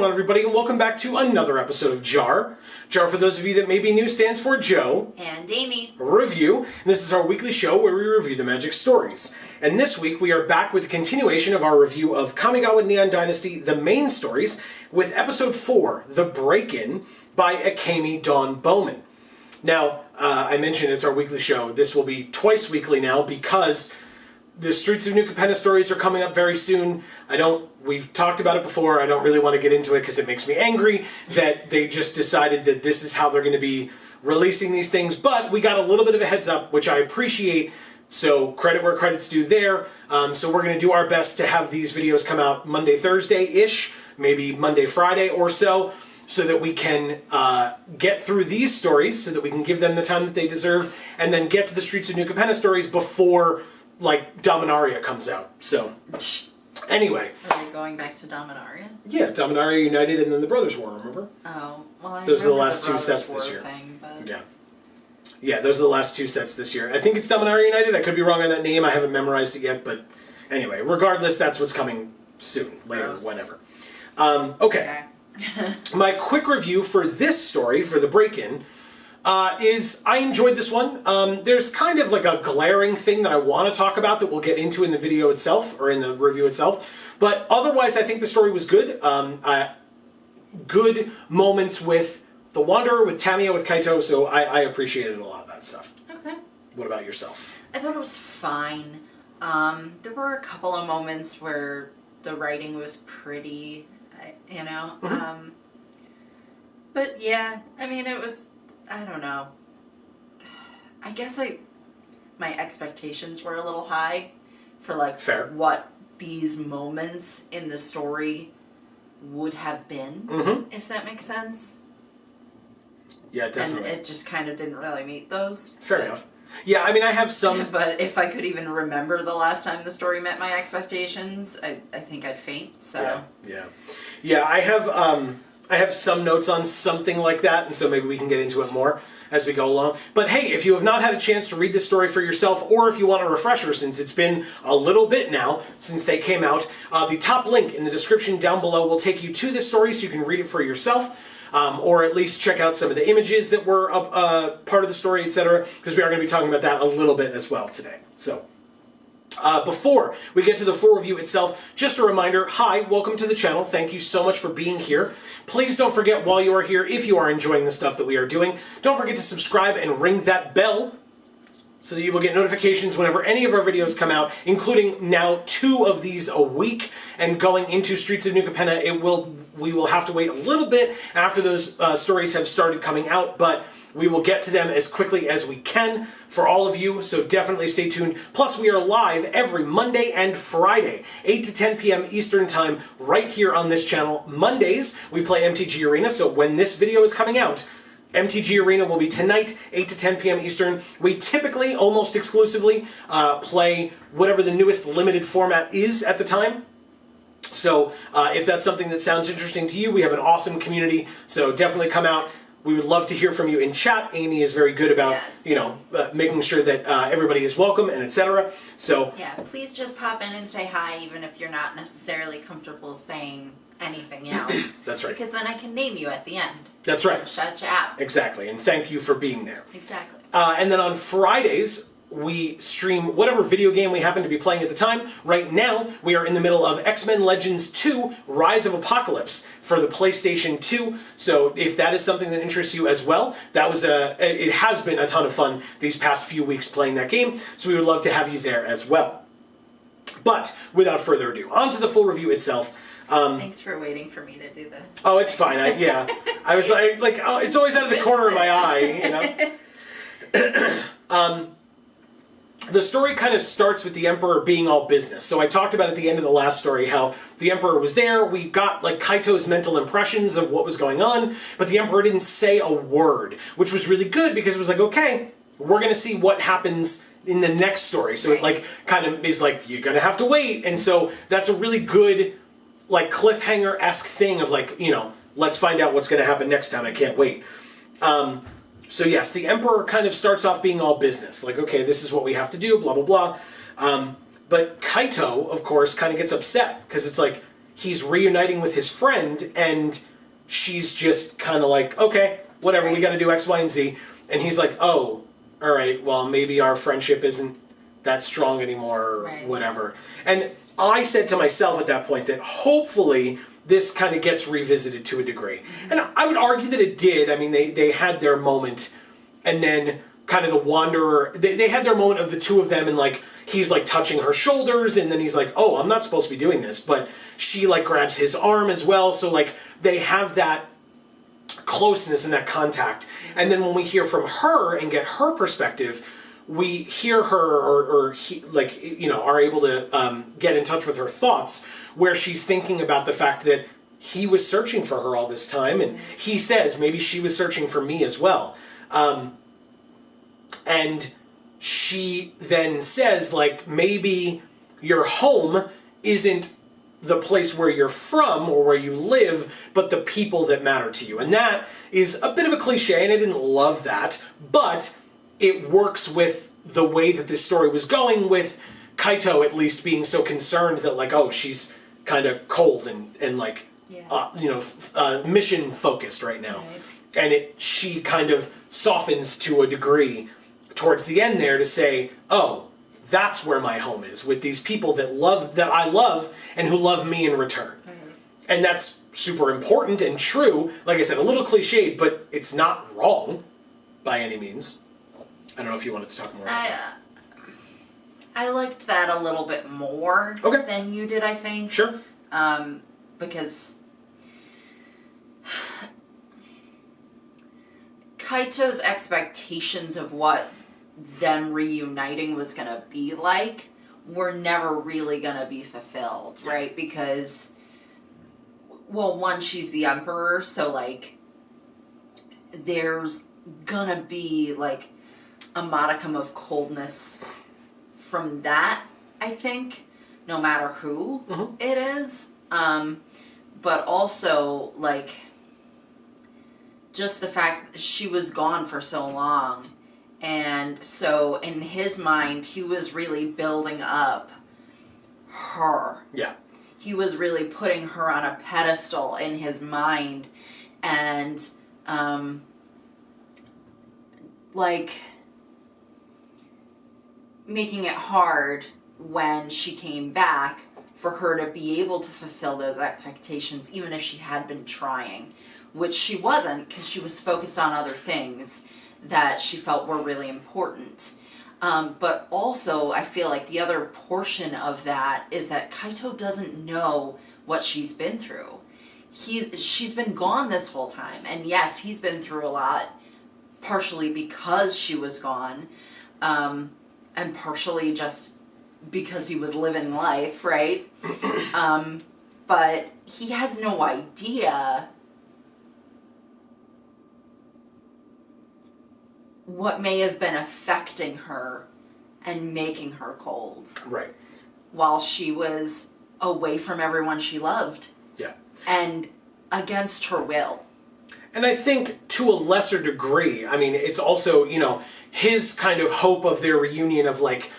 going on, everybody, and welcome back to another episode of JaAR. JaAR, for those of you that may be new, stands for Joe and Amy Review. And this is our weekly show where we review the Magic stories. And this week we are back with a continuation of our review of Kamigawa Neon Dynasty, the main stories, with episode 4, The Break-In, by Akemi Dawn Bowman. Now, I mentioned it's our weekly show. This will be twice weekly now because the Streets of New Capenna stories are coming up very soon. We've talked about it before. I don't really want to get into it because it makes me angry that they just decided that this is how they're going to be releasing these things. But we got a little bit of a heads up, which I appreciate. So credit where credit's due there. So we're going to do our best to have these videos come out Monday, Thursday-ish, maybe Monday, Friday or so that we can get through these stories, so that we can give them the time that they deserve, and then get to the Streets of New Capenna stories before, like, Dominaria comes out. So, anyway. Are we going back to Dominaria? Yeah, Dominaria United and then the Brothers War, remember? Oh, well, I those are the remember last the two sets Brothers this War year. Thing, but... Yeah, those are the last two sets this year. I think it's Dominaria United. I could be wrong on that name. I haven't memorized it yet, but anyway, regardless, that's what's coming soon, later, whenever. Okay. My quick review for this story, for The Break-In, is I enjoyed this one. There's kind of like a glaring thing that I want to talk about that we'll get into in the video itself, or in the review itself. But otherwise, I think the story was good. Good moments with the Wanderer, with Tamiya, with Kaito, so I appreciated a lot of that stuff. Okay. What about yourself? I thought it was fine. There were a couple of moments where the writing was pretty, you know. Mm-hmm. But yeah, I mean, it was, I don't know. I guess my expectations were a little high for, like, Fair. What these moments in the story would have been, if that makes sense. Yeah, definitely. And it just kind of didn't really meet those. Fair enough. Yeah, I mean, I have some... But if I could even remember the last time the story met my expectations, I think I'd faint, so... Yeah, I have some notes on something like that, and so maybe we can get into it more as we go along. But hey, if you have not had a chance to read this story for yourself, or if you want a refresher, since it's been a little bit now since they came out, the top link in the description down below will take you to this story so you can read it for yourself. Or at least check out some of the images that were part of the story, etc., because we are going to be talking about that a little bit as well today. So, before we get to the full review itself, just a reminder, hi, welcome to the channel. Thank you so much for being here. Please don't forget, while you are here, if you are enjoying the stuff that we are doing, don't forget to subscribe and ring that bell so that you will get notifications whenever any of our videos come out, including now 2 of these a week, and going into Streets of New Capenna, we will have to wait a little bit after those stories have started coming out, but we will get to them as quickly as we can for all of you, so definitely stay tuned. Plus, we are live every Monday and Friday, 8 to 10 p.m. Eastern Time, right here on this channel. Mondays, we play MTG Arena, so when this video is coming out, MTG Arena will be tonight, 8 to 10 p.m. Eastern. We typically, almost exclusively, play whatever the newest limited format is at the time. So if that's something that sounds interesting to you, we have an awesome community, so definitely come out. We would love to hear from you in chat. Amy is very good about, making sure that everybody is welcome and etc. So yeah, please just pop in and say hi, even if you're not necessarily comfortable saying anything else. That's right. Because then I can name you at the end. That's right. Shout you out. Exactly, and thank you for being there. Exactly. And then on Fridays, we stream whatever video game we happen to be playing at the time. Right now, we are in the middle of X-Men Legends 2, Rise of Apocalypse for the PlayStation 2. So if that is something that interests you as well, it has been a ton of fun these past few weeks playing that game. So we would love to have you there as well. But without further ado, on to the full review itself. Thanks for waiting for me to do this. Oh, it's fine. I was like, oh, it's always out of the corner of my eye, you know. The story kind of starts with the Emperor being all business. So I talked about at the end of the last story how the Emperor was there. We got like Kaito's mental impressions of what was going on, but the Emperor didn't say a word, which was really good because it was like, okay, we're going to see what happens in the next story. So it like kind of is like, you're going to have to wait. And so that's a really good like cliffhanger-esque thing of like, let's find out what's going to happen next time. I can't wait. So yes, the Emperor kind of starts off being all business. Like, okay, this is what we have to do, blah, blah, blah. But Kaito, of course, kind of gets upset because it's like, he's reuniting with his friend, and she's just kind of like, okay, whatever, we got to do X, Y, and Z. And he's like, oh, all right, well, maybe our friendship isn't that strong anymore, or whatever. And I said to myself at that point that hopefully this kind of gets revisited to a degree. And I would argue that it did. I mean, they had their moment, and then kind of the Wanderer, they had their moment of the two of them, and like, he's like touching her shoulders, and then he's like, oh, I'm not supposed to be doing this, but she like grabs his arm as well, so like, they have that closeness and that contact. And then when we hear from her and get her perspective, we hear her, are able to get in touch with her thoughts, where she's thinking about the fact that he was searching for her all this time, and he says maybe she was searching for me as well. And she then says, like, maybe your home isn't the place where you're from or where you live, but the people that matter to you. And that is a bit of a cliche, and I didn't love that, but it works with the way that this story was going, with Kaito at least being so concerned that, like, oh, she's kind of cold and like, mission focused right now. Right. And she kind of softens to a degree towards the end there to say, oh, that's where my home is, with these people that I love and who love me in return. Mm-hmm. And that's super important and true. Like I said, a little cliched, but it's not wrong by any means. I don't know if you wanted to talk more about that. I liked that a little bit more than you did, I think. Sure. Because Kaito's expectations of what them reuniting was going to be like were never really going to be fulfilled, right? Because, well, one, she's the emperor, so, like, there's gonna be, like, a modicum of coldness from that, I think, no matter who it is. But also, like, just the fact that she was gone for so long. And so, in his mind, he was really building up her. Yeah. He was really putting her on a pedestal in his mind. And, like, making it hard when she came back for her to be able to fulfill those expectations, even if she had been trying. Which she wasn't, because she was focused on other things that she felt were really important. But also, I feel like the other portion of that is that Kaito doesn't know what she's been through. She's been gone this whole time. And yes, he's been through a lot, partially because she was gone, and partially just because he was living life, right? But he has no idea what may have been affecting her and making her cold. Right. While she was away from everyone she loved. Yeah. And against her will. And I think to a lesser degree, I mean, it's also, his kind of hope of their reunion of, like,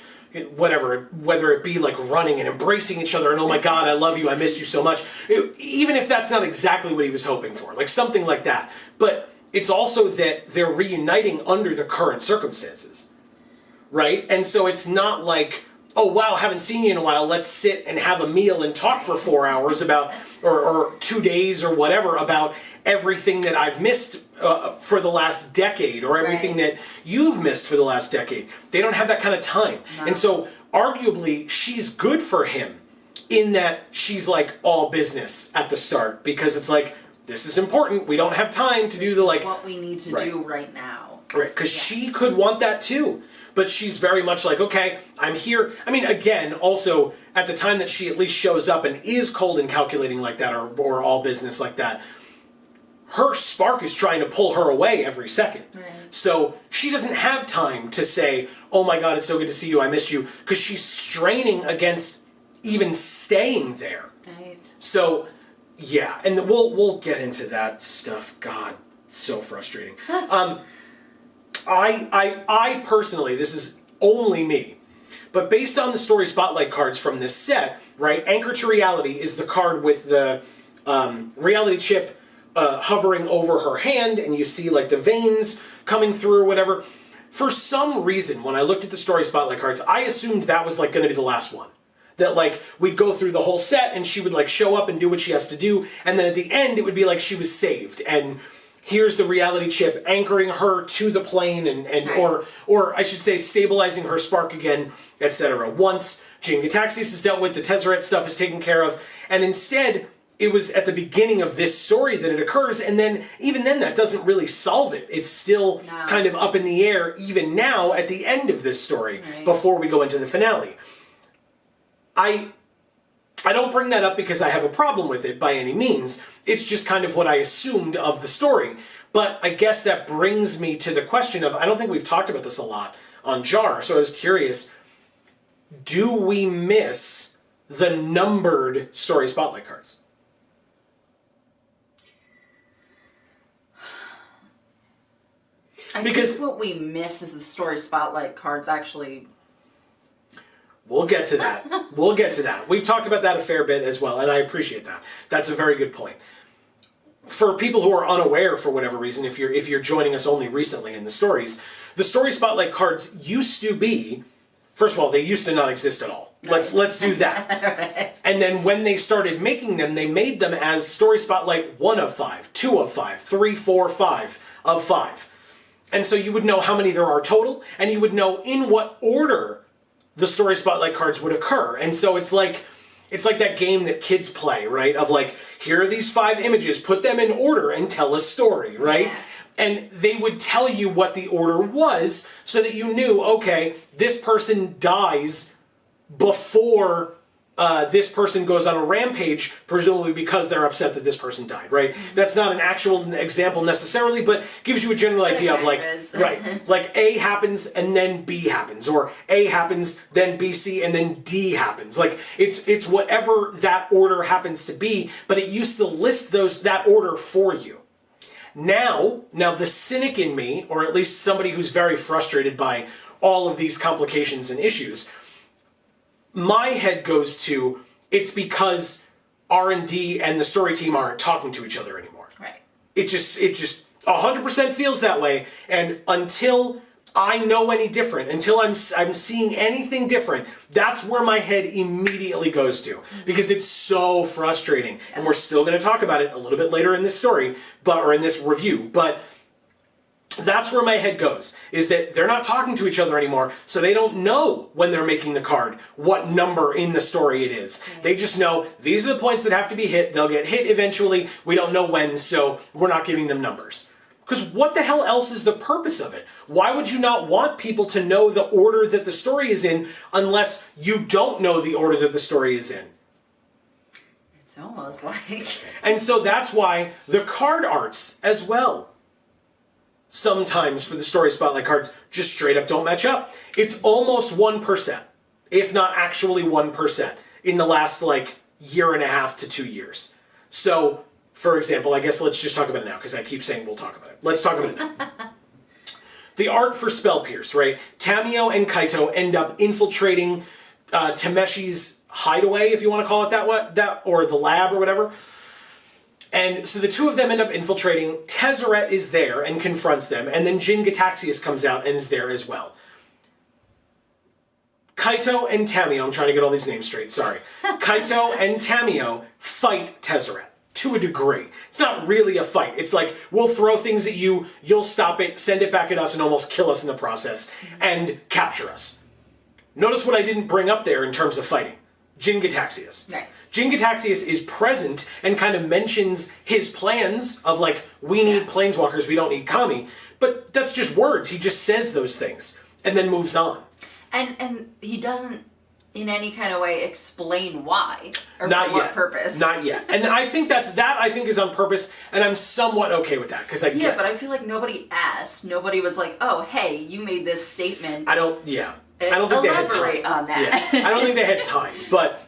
whatever, whether it be like running and embracing each other and, oh my God, I love you, I missed you so much. Even if that's not exactly what he was hoping for, like something like that. But it's also that they're reuniting under the current circumstances, right? And so it's not like, oh wow, haven't seen you in a while, let's sit and have a meal and talk for 4 hours about, or 2 days or whatever, about everything that I've missed for the last decade, or everything that you've missed for the last decade. They don't have that kind of time. No. And so arguably she's good for him in that she's like all business at the start, because it's like, this is important, we don't have time to do the like... This is what we need to do right now. Right, because she could want that too. But she's very much like, okay, I'm here. I mean, again, also, at the time that she at least shows up and is cold and calculating like that, or all business like that, her spark is trying to pull her away every second. Right. So she doesn't have time to say, oh my God, it's so good to see you, I missed you, because she's straining against even staying there. Right. So, yeah, and we'll get into that stuff. God, so frustrating. I personally, this is only me, But based on the story spotlight cards from this set, right, Anchor to Reality is the card with the reality chip hovering over her hand, and you see like the veins coming through or whatever. For some reason, when I looked at the story spotlight cards, I assumed that was like going to be the last one. That like we'd go through the whole set and she would like show up and do what she has to do, and then at the end it would be like she was saved and here's the reality chip anchoring her to the plane and right. or I should say stabilizing her spark again, etc. Once Jin Gataxias is dealt with, the Tezzeret stuff is taken care of, and instead it was at the beginning of this story that it occurs, and then even then that doesn't really solve it. It's still kind of up in the air even now at the end of this story before we go into the finale. I don't bring that up because I have a problem with it by any means. It's just kind of what I assumed of the story. But I guess that brings me to the question of, I don't think we've talked about this a lot on JaAR, so I was curious, do we miss the numbered story spotlight cards? I think what we miss is the story spotlight cards actually. We'll get to that. We'll get to that. We've talked about that a fair bit as well, and I appreciate that. That's a very good point. For people who are unaware for whatever reason, if you're joining us only recently in the stories, the story spotlight cards used to be, first of all, they used to not exist at all. Let's do that. Right. And then when they started making them, they made them as story spotlight 1 of 5, 2 of 5, 3, 4, 5 of 5. And so you would know how many there are total, and you would know in what order the story spotlight cards would occur. And so it's like that game that kids play, right? Of like, here are these 5 images, put them in order and tell a story, right? Yeah. And they would tell you what the order was so that you knew, okay, this person dies before this person goes on a rampage, presumably because they're upset that this person died, right? Mm-hmm. That's not an actual example necessarily, but gives you a general idea of like, right, like A happens and then B happens, or A happens, then B, C, and then D happens. Like, it's whatever that order happens to be, but it used to list that order for you. Now the cynic in me, or at least somebody who's very frustrated by all of these complications and issues, my head goes to, it's because R&D and the story team aren't talking to each other anymore. Right. It just 100% feels that way, and until I know any different, until I'm seeing anything different, that's where my head immediately goes to, because it's so frustrating. And we're still going to talk about it a little bit later in this story, or in this review, but that's where my head goes, is that they're not talking to each other anymore, so they don't know when they're making the card what number in the story it is. They just know these are the points that have to be hit, they'll get hit eventually, we don't know when, so we're not giving them numbers. Because what the hell else is the purpose of it? Why would you not want people to know the order that the story is in unless you don't know the order that the story is in? It's almost like... And so that's why the card arts as well, sometimes for the story spotlight cards, just straight up don't match up. It's almost 1%, if not actually 1%, in the last like year and a half to 2 years. So, for example, I guess let's just talk about it now, because I keep saying we'll talk about it. Let's talk about it now. The art for Spell Pierce, right? Tamio and Kaito end up infiltrating Tameshi's hideaway, if you want to call it that, or the lab or whatever. And so the two of them end up infiltrating. Tezzeret is there and confronts them, and then Jin Gataxias comes out and is there as well. Kaito and Tamio, I'm trying to get all these names straight, sorry. Kaito and Tamio fight Tezzeret to a degree. It's not really a fight. It's like, we'll throw things at you, you'll stop it, send it back at us, and almost kill us in the process, and capture us. Notice what I didn't bring up there in terms of fighting. Jin Gataxias. Right. Jin Gataxias is present and kind of mentions his plans of like, we need planeswalkers, we don't need Kami. But that's just words. He just says those things and then moves on. And he doesn't in any kind of way explain why or Not for yet. what purpose. Not yet. And I think that I think is on purpose, and I'm somewhat okay with that because I get. But I feel like nobody asked. Nobody was like, "Oh, hey, you made this statement." I don't think they had time. Elaborate on that. Yeah. I don't think they had time, but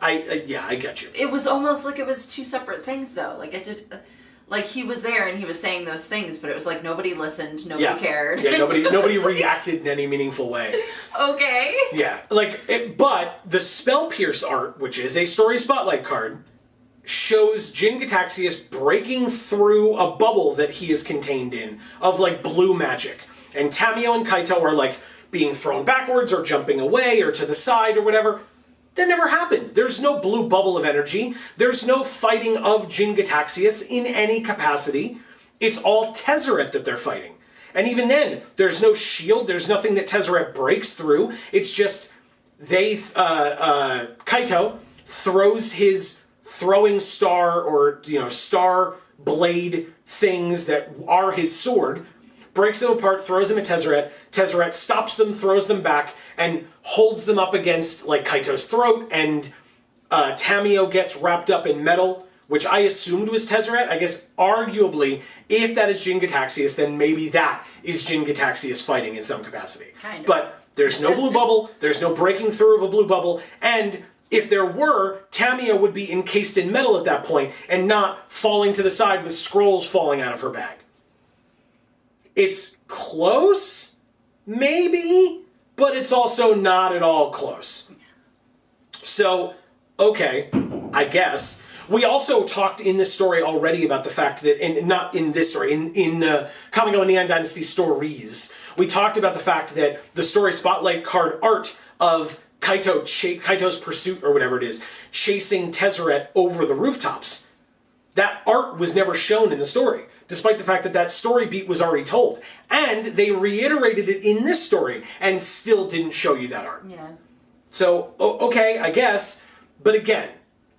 I get you. It was almost like it was two separate things, though. Like it did. Like, he was there and he was saying those things, but it was like nobody listened, nobody cared. Yeah, nobody reacted in any meaningful way. Okay. Yeah, but the Spell Pierce art, which is a story spotlight card, shows Jin Gataxias breaking through a bubble that he is contained in of, like, blue magic. And Tamiyo and Kaito are, like, being thrown backwards or jumping away or to the side or whatever. That never happened. There's no blue bubble of energy. There's no fighting of Jin Gataxias in any capacity. It's all Tezzeret that they're fighting. And even then, there's no shield. There's nothing that Tezzeret breaks through. It's just Kaito throws his throwing star or, star blade things that are his sword, breaks them apart, throws them at Tezzeret. Tezzeret stops them, throws them back, and holds them up against, like, Kaito's throat, and Tamiyo gets wrapped up in metal, which I assumed was Tezzeret. I guess, arguably, if that is Jin Gataxias, then maybe that is Jin Gataxias fighting in some capacity. Kind of. But there's no blue bubble, there's no breaking through of a blue bubble, and if there were, Tamiyo would be encased in metal at that point, and not falling to the side with scrolls falling out of her bag. It's close, maybe, but it's also not at all close. So, okay, I guess. We also talked in this story already about the fact that, and not in this story, in the Kamigawa Neon Dynasty stories, we talked about the fact that the story spotlight card art of Kaito's pursuit, or whatever it is, chasing Tezzeret over the rooftops, that art was never shown in the story, despite the fact that that story beat was already told. And they reiterated it in this story and still didn't show you that art. Yeah. So, okay, I guess. But again,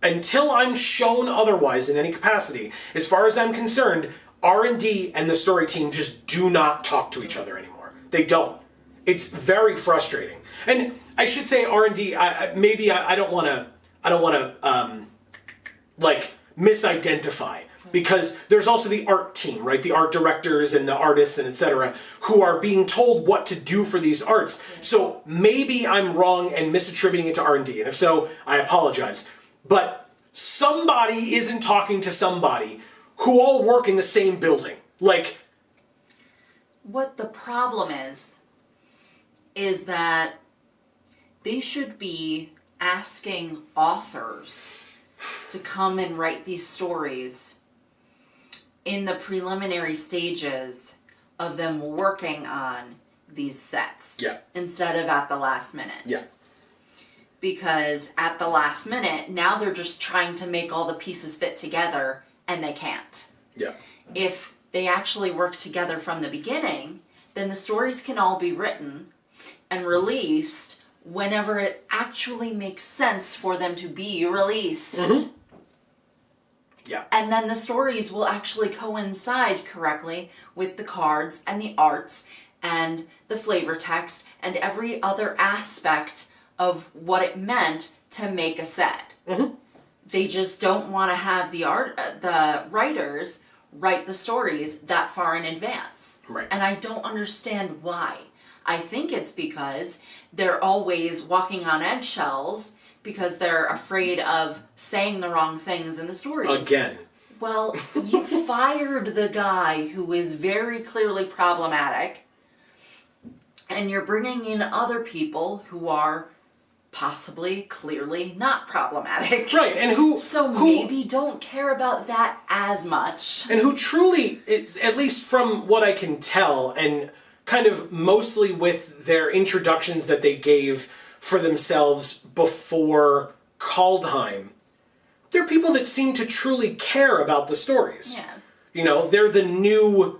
until I'm shown otherwise in any capacity, as far as I'm concerned, R&D and the story team just do not talk to each other anymore. They don't. It's very frustrating. And I should say R&D, I don't want to misidentify, because there's also the art team, right? The art directors and the artists and etc., who are being told what to do for these arts. So maybe I'm wrong and misattributing it to R&D, and if so, I apologize. But somebody isn't talking to somebody who all work in the same building. Like, what the problem is that they should be asking authors to come and write these stories in the preliminary stages of them working on these sets. Yeah. Instead of at the last minute. Yeah. Because at the last minute, now they're just trying to make all the pieces fit together, and they can't. Yeah. If they actually work together from the beginning, then the stories can all be written and released whenever it actually makes sense for them to be released. Mm-hmm. Yeah. And then the stories will actually coincide correctly with the cards and the arts and the flavor text and every other aspect of what it meant to make a set. Mm-hmm. They just don't want to have the writers write the stories that far in advance. Right. And I don't understand why. I think it's because they're always walking on eggshells because they're afraid of saying the wrong things in the stories. Again. Well, you fired the guy who is very clearly problematic, and you're bringing in other people who are possibly clearly not problematic. Right, and who maybe don't care about that as much. And who truly, at least from what I can tell, and kind of mostly with their introductions that they gave for themselves before Kaldheim, they're people that seem to truly care about the stories. Yeah. You know, they're the new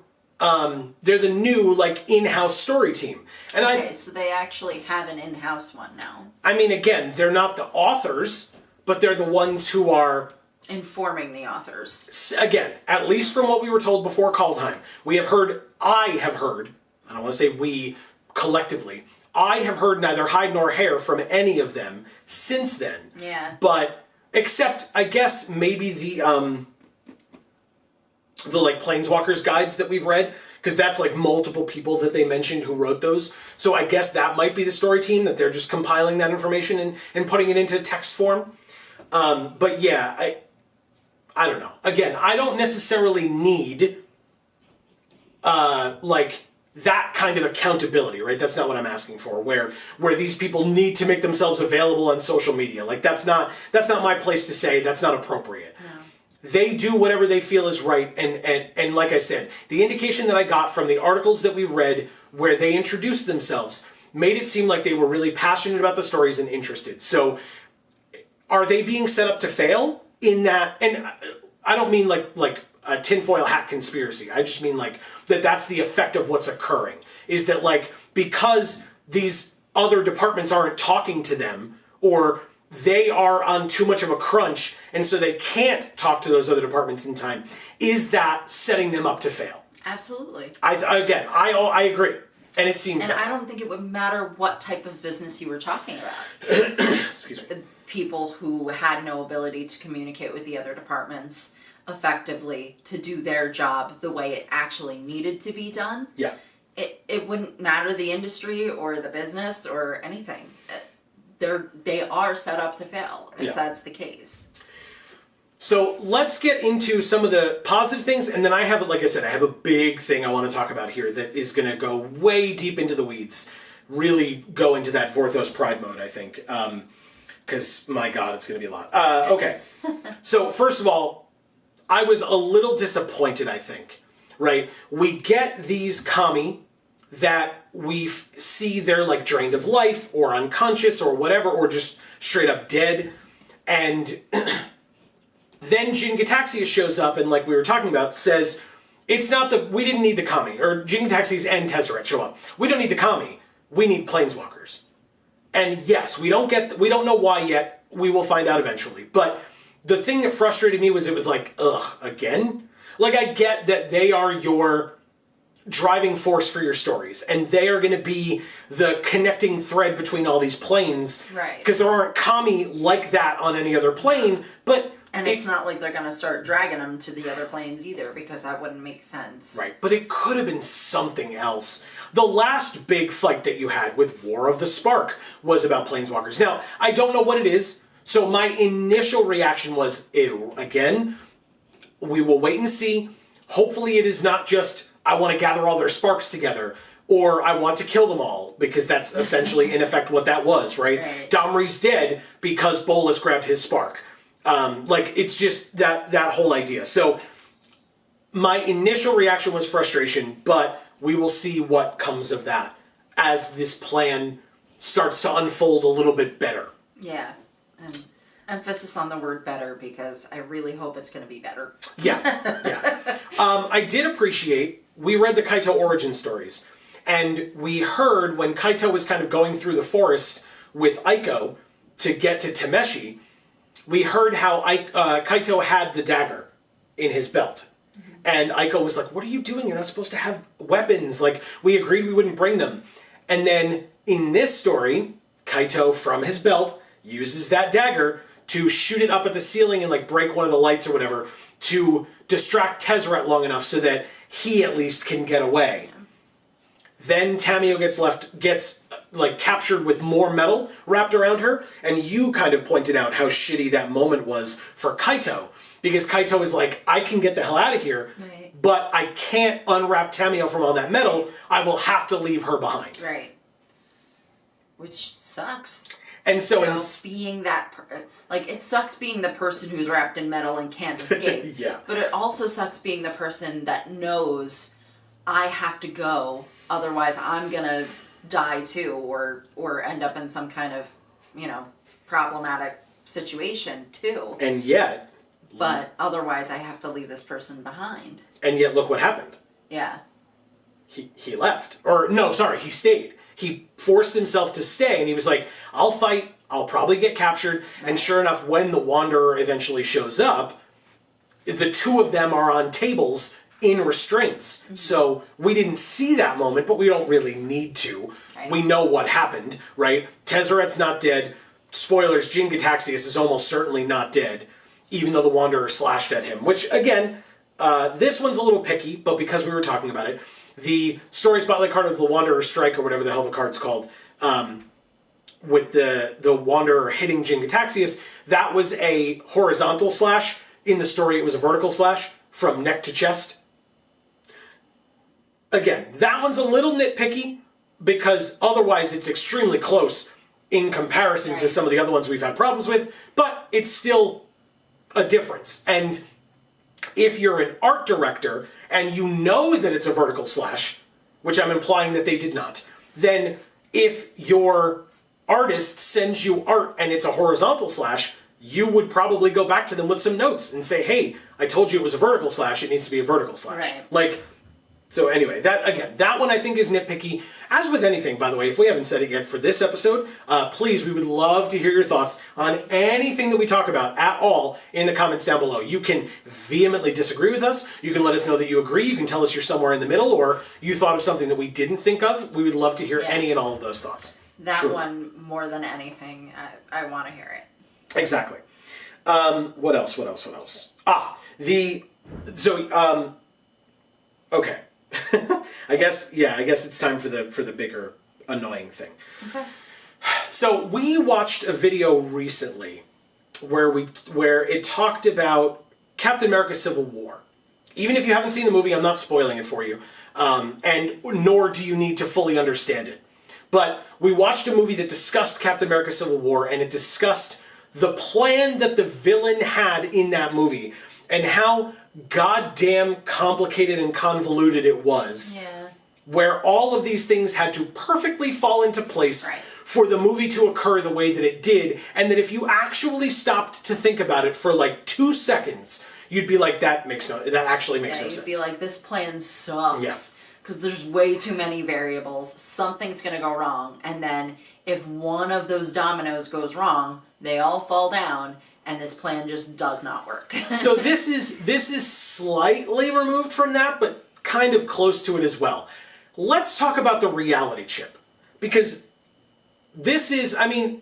like in-house story team. And okay, so they actually have an in-house one now. I mean, again, they're not the authors, but they're the ones who are informing the authors. Again, at least from what we were told before Kaldheim, I have heard, I don't want to say we collectively, I have heard neither hide nor hair from any of them since then. Yeah. But, except, I guess, maybe the like Planeswalkers guides that we've read, because that's like multiple people that they mentioned who wrote those. So I guess that might be the story team, that they're just compiling that information and putting it into text form. But yeah, I don't know. Again, I don't necessarily need like that kind of accountability, right? That's not what I'm asking for, where these people need to make themselves available on social media. Like that's not my place to say. That's not appropriate. No. They do whatever they feel is right, and like I said, the indication that I got from the articles that we read where they introduced themselves made it seem like they were really passionate about the stories and interested. So are they being set up to fail in that? And I don't mean like a tinfoil hat conspiracy. I just mean like that's the effect of what's occurring. Is that like because these other departments aren't talking to them, or they are on too much of a crunch and so they can't talk to those other departments in time, is that setting them up to fail? Absolutely. I agree. And it seems and like I don't think it would matter what type of business you were talking about. Excuse me. People who had no ability to communicate with the other departments effectively to do their job the way it actually needed to be done. Yeah. It wouldn't matter the industry or the business or anything. They are set up to fail if that's the case. So let's get into some of the positive things, and then I have, like I said, I have a big thing I want to talk about here that is going to go way deep into the weeds, really go into that Vorthos Pride mode, I think, because, my God, it's going to be a lot. Okay, so first of all, I was a little disappointed, I think, right? We get these kami that we see they're like drained of life or unconscious or whatever, or just straight up dead, and then Jin Gataxias shows up and, like we were talking about, says, it's not we didn't need the kami, or Jin Gataxias and Tezzeret show up. We don't need the kami, we need planeswalkers. And yes, we don't know why yet, we will find out eventually, but the thing that frustrated me was it was like, ugh, again? Like, I get that they are your driving force for your stories, and they are going to be the connecting thread between all these planes. Right. Because there aren't kami like that on any other plane, but... And it's not like they're going to start dragging them to the other planes either, because that wouldn't make sense. Right, but it could have been something else. The last big fight that you had with War of the Spark was about planeswalkers. Now, I don't know what it is, so my initial reaction was, ew, again, we will wait and see. Hopefully it is not just, I want to gather all their sparks together, or I want to kill them all, because that's essentially, in effect, what that was, right? Domri's dead because Bolas grabbed his spark. Like, it's just that whole idea. So, my initial reaction was frustration, but we will see what comes of that as this plan starts to unfold a little bit better. Yeah. And emphasis on the word better, because I really hope it's going to be better. Yeah. I did appreciate, we read the Kaito origin stories, and we heard when Kaito was kind of going through the forest with Aiko to get to Tameshi, we heard how Kaito had the dagger in his belt. Mm-hmm. And Aiko was like, what are you doing? You're not supposed to have weapons. Like, we agreed we wouldn't bring them. And then in this story, Kaito, from his belt, uses that dagger to shoot it up at the ceiling and like break one of the lights or whatever to distract Tezzeret long enough so that he at least can get away. Then Tamiyo gets like captured with more metal wrapped around her, and you kind of pointed out how shitty that moment was for Kaito, because Kaito is like, I can get the hell out of here, right, but I can't unwrap Tamiyo from all that metal. Right. I will have to leave her behind. Right. Which sucks. And so, being that, like, it sucks being the person who's wrapped in metal and can't escape. Yeah. But it also sucks being the person that knows, I have to go, otherwise I'm gonna die too, or end up in some kind of, problematic situation too. And yet... But otherwise I have to leave this person behind. And yet look what happened. Yeah. He left. Or, no, sorry, he stayed. He forced himself to stay, and he was like, I'll fight, I'll probably get captured, right. And sure enough, when the Wanderer eventually shows up, the two of them are on tables in restraints. Mm-hmm. So we didn't see that moment, but we don't really need to. Right. We know what happened, right? Tezzeret's not dead. Spoilers, Jin Gataxias is almost certainly not dead, even though the Wanderer slashed at him, which, again, this one's a little picky, but because we were talking about it, the story spotlight card of the Wanderer Strike, or whatever the hell the card's called, with the Wanderer hitting Jin Gataxias, that was a horizontal slash. in the story it was a vertical slash from neck to chest. Again, that one's a little nitpicky because otherwise it's extremely close in comparison to some of the other ones we've had problems with, but it's still a difference. And if you're an art director and you know that it's a vertical slash, which I'm implying that they did not, then if your artist sends you art and it's a horizontal slash, you would probably go back to them with some notes and say, hey, I told you it was a vertical slash, it needs to be a vertical slash. Right. Like, so anyway, that one I think is nitpicky. As with anything, by the way, if we haven't said it yet for this episode, please, we would love to hear your thoughts on anything that we talk about at all in the comments down below. You can vehemently disagree with us. You can let us know that you agree. You can tell us you're somewhere in the middle, or you thought of something that we didn't think of. We would love to hear any and all of those thoughts. That Truly. one, more than anything, I want to hear it. Exactly. What else? Okay. I guess it's time for the bigger annoying thing. Okay. So we watched a video recently where it talked about Captain America Civil War. Even if you haven't seen the movie, I'm not spoiling it for you. And nor do you need to fully understand it. But we watched a movie that discussed Captain America Civil War, and it discussed the plan that the villain had in that movie and how goddamn complicated and convoluted it was. Yeah. Where all of these things had to perfectly fall into place for the movie to occur the way that it did, and that if you actually stopped to think about it for like 2 seconds, you'd be like, that actually makes no sense. You'd be like, this plan sucks. Yeah. Because there's way too many variables. Something's going to go wrong. And then if one of those dominoes goes wrong, they all fall down, and this plan just does not work. So this is slightly removed from that, but kind of close to it as well. Let's talk about the reality chip. Because this is, I mean,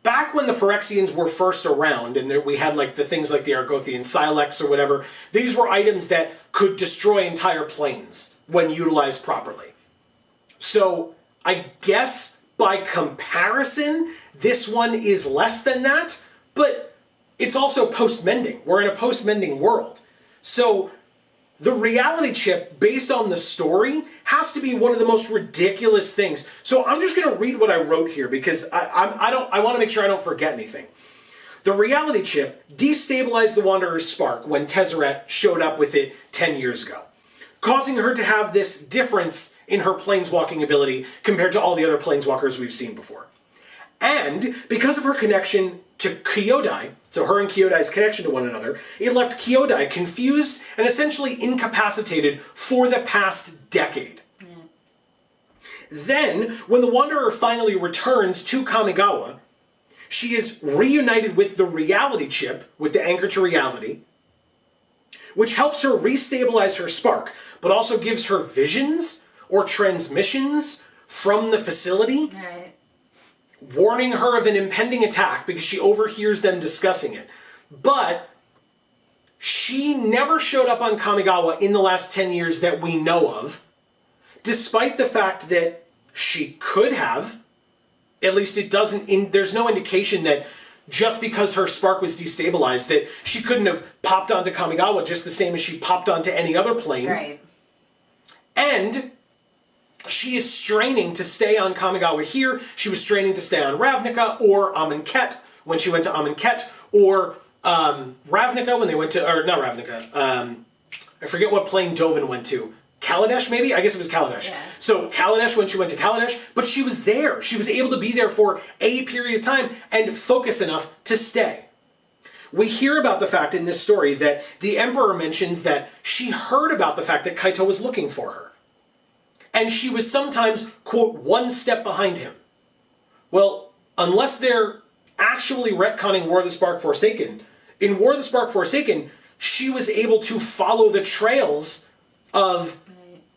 back when the Phyrexians were first around, and we had like the things like the Argothian Silex or whatever, these were items that could destroy entire planes when utilized properly. So I guess by comparison, this one is less than that, but it's also post-mending. We're in a post-mending world. So the reality chip, based on the story, has to be one of the most ridiculous things. So I'm just going to read what I wrote here because I want to make sure I don't forget anything. The reality chip destabilized the Wanderer's spark when Tezzeret showed up with it 10 years ago, causing her to have this difference in her planeswalking ability compared to all the other planeswalkers we've seen before. And because of her connection to Kyodai, so her and Kyodai's connection to one another, it left Kyodai confused and essentially incapacitated for the past decade. Then, when the Wanderer finally returns to Kamigawa, she is reunited with the reality chip, with the anchor to reality, which helps her restabilize her spark, but also gives her visions or transmissions from the facility, warning her of an impending attack because she overhears them discussing it. But she never showed up on Kamigawa in the last 10 years that we know of, despite the fact that she could have. At least it doesn't, there's no indication that just because her spark was destabilized that she couldn't have popped onto Kamigawa just the same as she popped onto any other plane. Right. And she is straining to stay on Kamigawa here. She was straining to stay on Ravnica or Amonkhet when she went to Amonkhet, or Ravnica when they went to, or not Ravnica, I forget what plane Dovin went to. Kaladesh, maybe? I guess it was Kaladesh. Yeah. So Kaladesh when she went to Kaladesh, but she was there. She was able to be there for a period of time and focus enough to stay. We hear about the fact in this story that the Emperor mentions that she heard about the fact that Kaito was looking for her. And she was sometimes, quote, one step behind him. Well, unless they're actually retconning War of the Spark Forsaken, in War of the Spark Forsaken, she was able to follow the trails of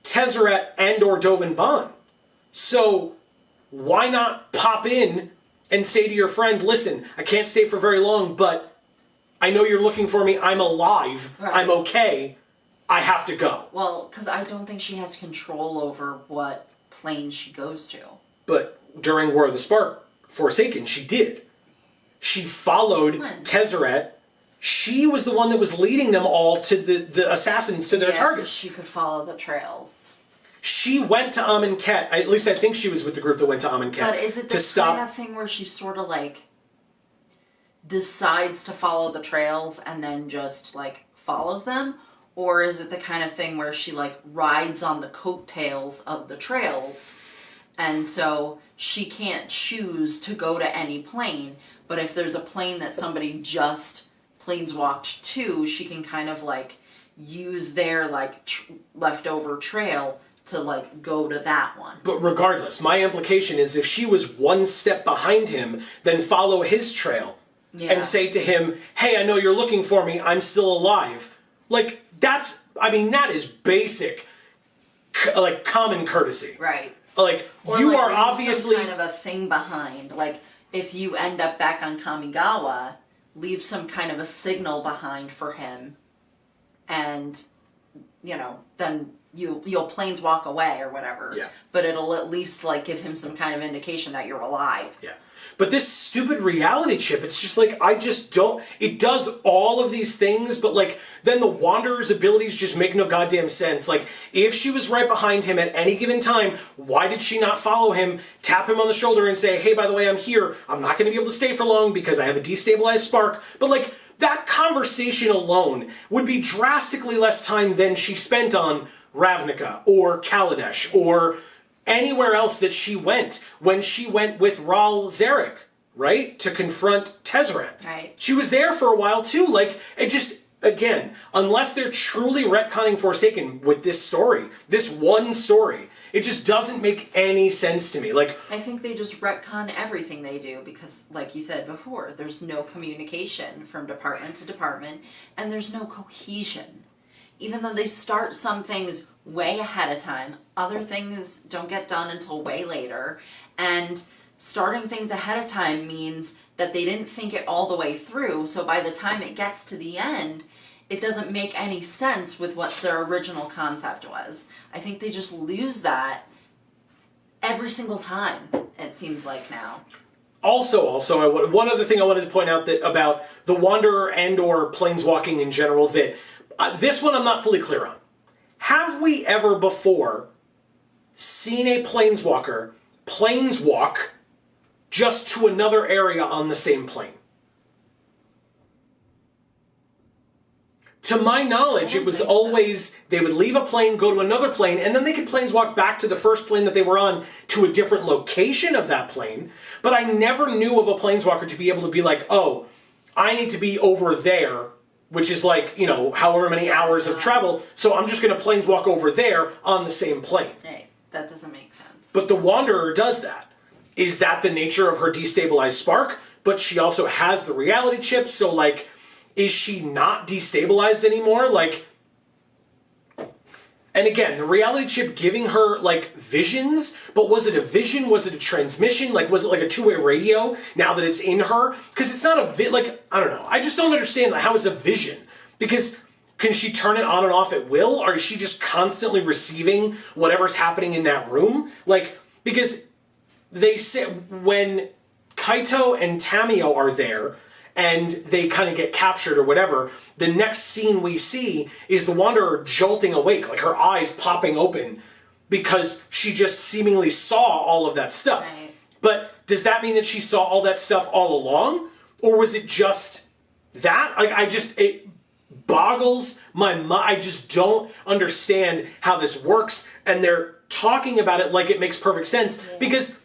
Tezzeret and or Dovin Baan. So why not pop in and say to your friend, listen, I can't stay for very long, but I know you're looking for me. I'm alive. Right. I'm okay. I have to go. Well, because I don't think she has control over what plane she goes to. But during War of the Spark Forsaken, she did. She followed When? Tezzeret she was the one that was leading them all to the assassins to their targets. She could follow the trails. She went to Amonkhet. At least I think she was with the group that went to Amonkhet. But is it the kind of thing where she sort of like decides to follow the trails and then just like follows them? Or is it the kind of thing where she like rides on the coattails of the trails, and so she can't choose to go to any plane, but if there's a plane that somebody just planeswalked to, she can kind of like use their like leftover trail to like go to that one. But regardless, my implication is if she was one step behind him, then follow his trail and say to him, hey, I know you're looking for me, I'm still alive. Like, that is basic, like, common courtesy. Right. Like, or you like are obviously... some kind of a thing behind. Like, if you end up back on Kamigawa, leave some kind of a signal behind for him, and, then you'll planeswalk away or whatever. Yeah. But it'll at least, like, give him some kind of indication that you're alive. Yeah. But this stupid reality chip, it's just like, I just don't... It does all of these things, but like, then the Wanderer's abilities just make no goddamn sense. Like, if she was right behind him at any given time, why did she not follow him, tap him on the shoulder and say, hey, by the way, I'm here. I'm not going to be able to stay for long because I have a destabilized spark. But like, that conversation alone would be drastically less time than she spent on Ravnica or Kaladesh or... anywhere else that she went when she went with Ral Zarek, right? To confront Tezzeret. Right. She was there for a while too. Like, it just, again, unless they're truly retconning Forsaken with this story, this one story, it just doesn't make any sense to me. Like, I think they just retcon everything they do because, like you said before, there's no communication from department to department, and there's no cohesion. Even though they start some things way ahead of time, other things don't get done until way later. And starting things ahead of time means that they didn't think it all the way through. So by the time it gets to the end, it doesn't make any sense with what their original concept was. I think they just lose that every single time, it seems like now. Also, one other thing I wanted to point out that about the Wanderer and or Planeswalking in general, that this one I'm not fully clear on. Have we ever before seen a planeswalker planeswalk just to another area on the same plane? To my knowledge, it was always they would leave a plane, go to another plane, and then they could planeswalk back to the first plane that they were on to a different location of that plane. But I never knew of a planeswalker to be able to be like, oh, I need to be over there, which is like, however many hours of travel, so I'm just going to planeswalk over there on the same plane. Right, that doesn't make sense. But the Wanderer does that. Is that the nature of her destabilized spark? But she also has the reality chip, so like, is she not destabilized anymore? Like, and again, the reality chip giving her, like, visions, but was it a vision? Was it a transmission? Like, was it like a two-way radio now that it's in her? Because it's not a I don't know. I just don't understand how it's a vision. Because can she turn it on and off at will? Or is she just constantly receiving whatever's happening in that room? Like, because they say when Kaito and Tamio are there, and they kind of get captured or whatever, the next scene we see is the Wanderer jolting awake, like her eyes popping open, because she just seemingly saw all of that stuff. Right. But does that mean that she saw all that stuff all along? Or was it just that? Like, it boggles my mind. I just don't understand how this works, and they're talking about it like it makes perfect sense, because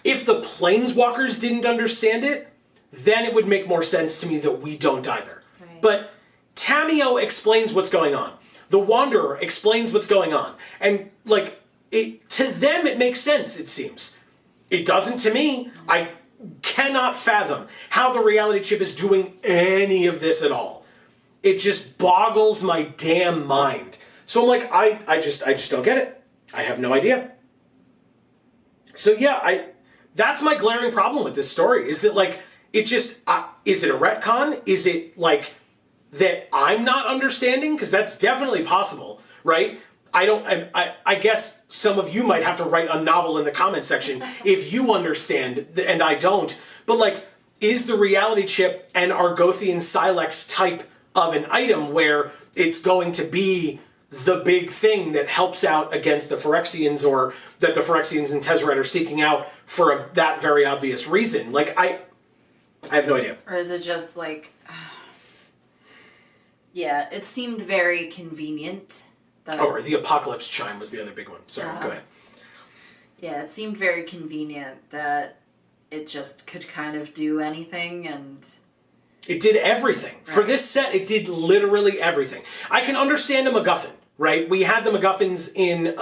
if the Planeswalkers didn't understand it, then it would make more sense to me that we don't either. Right. But Tamio explains what's going on. The Wanderer explains what's going on. And, like, to them it makes sense, it seems. It doesn't to me. I cannot fathom how the reality chip is doing any of this at all. It just boggles my damn mind. So I'm like, I just don't get it. I have no idea. So yeah, that's my glaring problem with this story, is that, like, it just, is it a retcon? Is it, like, that I'm not understanding? Because that's definitely possible, right? I guess some of you might have to write a novel in the comment section if you understand, and I don't. But, like, is the reality chip an Argothian Silex type of an item where it's going to be the big thing that helps out against the Phyrexians, or that the Phyrexians and Tezzeret are seeking out for that very obvious reason? Like, I have no idea. Or is it just like... Yeah, it seemed very convenient. Or the Apocalypse Chime was the other big one. Sorry, go ahead. Yeah, it seemed very convenient that it just could kind of do anything, and... It did everything. Right. For this set, it did literally everything. I can understand a MacGuffin, right? We had the MacGuffins in,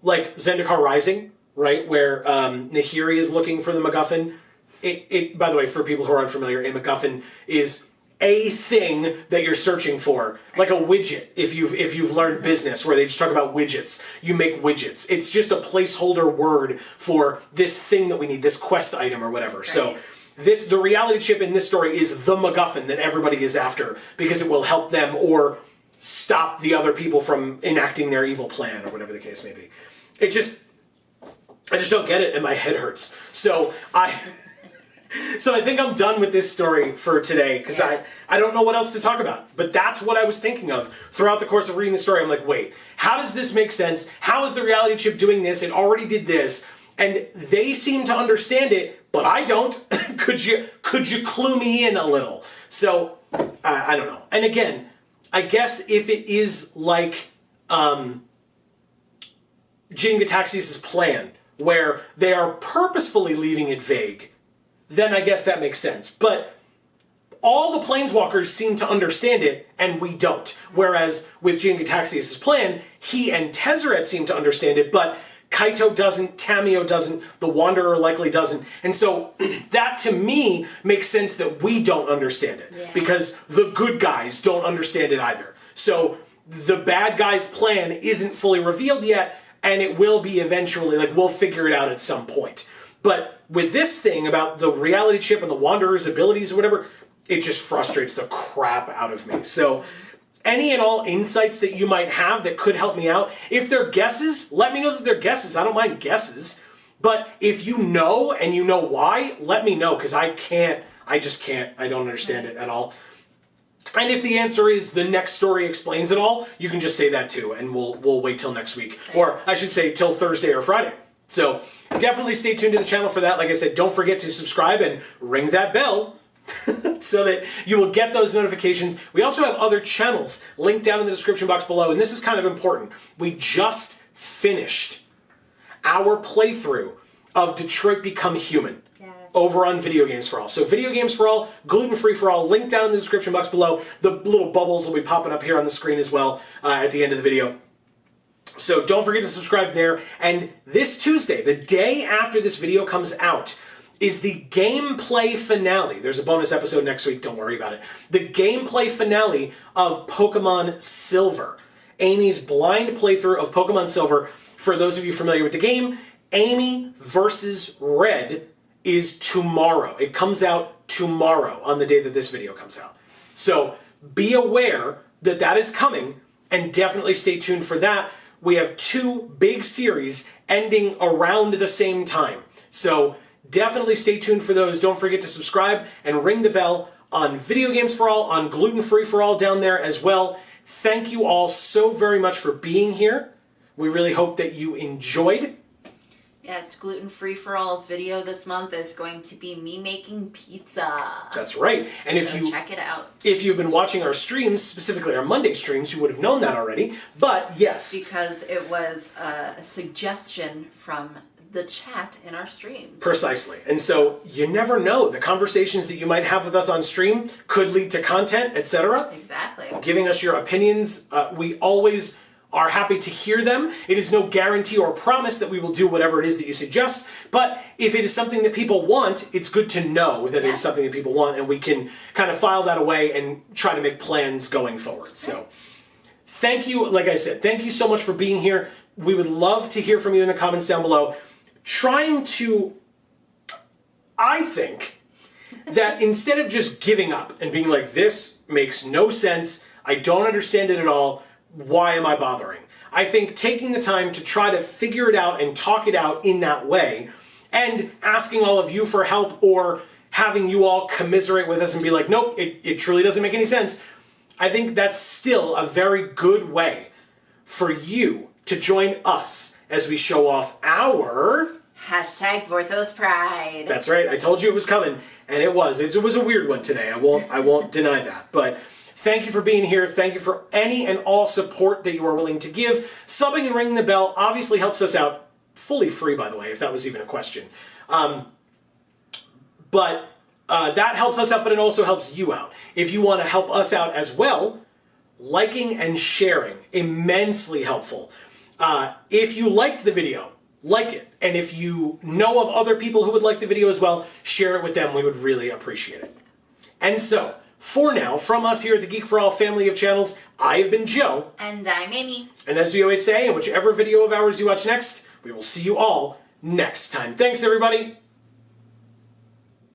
like, Zendikar Rising, right? Where Nahiri is looking for the MacGuffin. It, by the way, for people who are unfamiliar, a MacGuffin is a thing that you're searching for, like a widget. If you've learned business, where they just talk about widgets, you make widgets. It's just a placeholder word for this thing that we need, this quest item or whatever. Right. So the reality chip in this story is the MacGuffin that everybody is after, because it will help them or stop the other people from enacting their evil plan, or whatever the case may be. I just don't get it, and my head hurts. So I think I'm done with this story for today, because I don't know what else to talk about. But that's what I was thinking of throughout the course of reading the story. I'm like, wait, how does this make sense? How is the reality chip doing this? It already did this. And they seem to understand it, but I don't. Could you clue me in a little? So, I don't know. And again, I guess if it is like Jin Gitaxias' plan, where they are purposefully leaving it vague, then I guess that makes sense. But all the Planeswalkers seem to understand it, and we don't. Whereas with Jin Gitaxias' plan, he and Tezzeret seem to understand it, but Kaito doesn't, Tamio doesn't, the Wanderer likely doesn't. And so that to me makes sense that we don't understand it. Yeah. Because the good guys don't understand it either. So the bad guy's plan isn't fully revealed yet, and it will be eventually, like, we'll figure it out at some point. But with this thing about the reality chip and the Wanderer's abilities or whatever, it just frustrates the crap out of me. So any and all insights that you might have that could help me out, if they're guesses, let me know that they're guesses. I don't mind guesses. But if you know and you know why, let me know, because I just can't. I don't understand it at all. And if the answer is the next story explains it all, you can just say that too, and we'll wait till next week. Or I should say till Thursday or Friday. So definitely stay tuned to the channel for that. Like I said, don't forget to subscribe and ring that bell so that you will get those notifications. We also have other channels linked down in the description box below, and this is kind of important. We just finished our playthrough of Detroit Become Human. Yes. Over on Video Games for All. So Video Games for All, Gluten Free for All, linked down in the description box below. The little bubbles will be popping up here on the screen as well at the end of the video. So don't forget to subscribe there. And this Tuesday, the day after this video comes out, is the gameplay finale. There's a bonus episode next week, don't worry about it. The gameplay finale of Pokemon Silver. Amy's blind playthrough of Pokemon Silver. For those of you familiar with the game, Amy versus Red is tomorrow. It comes out tomorrow on the day that this video comes out. So be aware that that is coming, and definitely stay tuned for that. We have 2 big series ending around the same time. So definitely stay tuned for those. Don't forget to subscribe and ring the bell on Video Games for All, on Gluten Free for All down there as well. Thank you all so very much for being here. We really hope that you enjoyed. Yes, Gluten Free for All's video this month is going to be me making pizza. That's right. And if you check it out. If you've been watching our streams, specifically our Monday streams, you would have known that already. But yes. Because it was a suggestion from the chat in our streams. Precisely. And so you never know. The conversations that you might have with us on stream could lead to content, etc. Exactly. Giving us your opinions. We always are happy to hear them. It is no guarantee or promise that we will do whatever it is that you suggest, but if it is something that people want, it's good to know that it is something that people want, and we can kind of file that away and try to make plans going forward. So thank you, like I said, thank you so much for being here. We would love to hear from you in the comments down below. Trying to, I think, that instead of just giving up and being like, this makes no sense, I don't understand it at all, why am I bothering? I think taking the time to try to figure it out and talk it out in that way, and asking all of you for help or having you all commiserate with us and be like, nope, it truly doesn't make any sense. I think that's still a very good way for you to join us as we show off our... Hashtag Vorthos Pride. That's right. I told you it was coming, and it was. It was a weird one today. I won't deny that. But thank you for being here. Thank you for any and all support that you are willing to give. Subbing and ringing the bell obviously helps us out. Fully free, by the way, if that was even a question. But that helps us out, but it also helps you out. If you want to help us out as well, liking and sharing, immensely helpful. If you liked the video, like it. And if you know of other people who would like the video as well, share it with them. We would really appreciate it. And so, for now, from us here at the Geek for All family of channels, I have been Joe. And I'm Amy. And as we always say, in whichever video of ours you watch next, we will see you all next time. Thanks, everybody.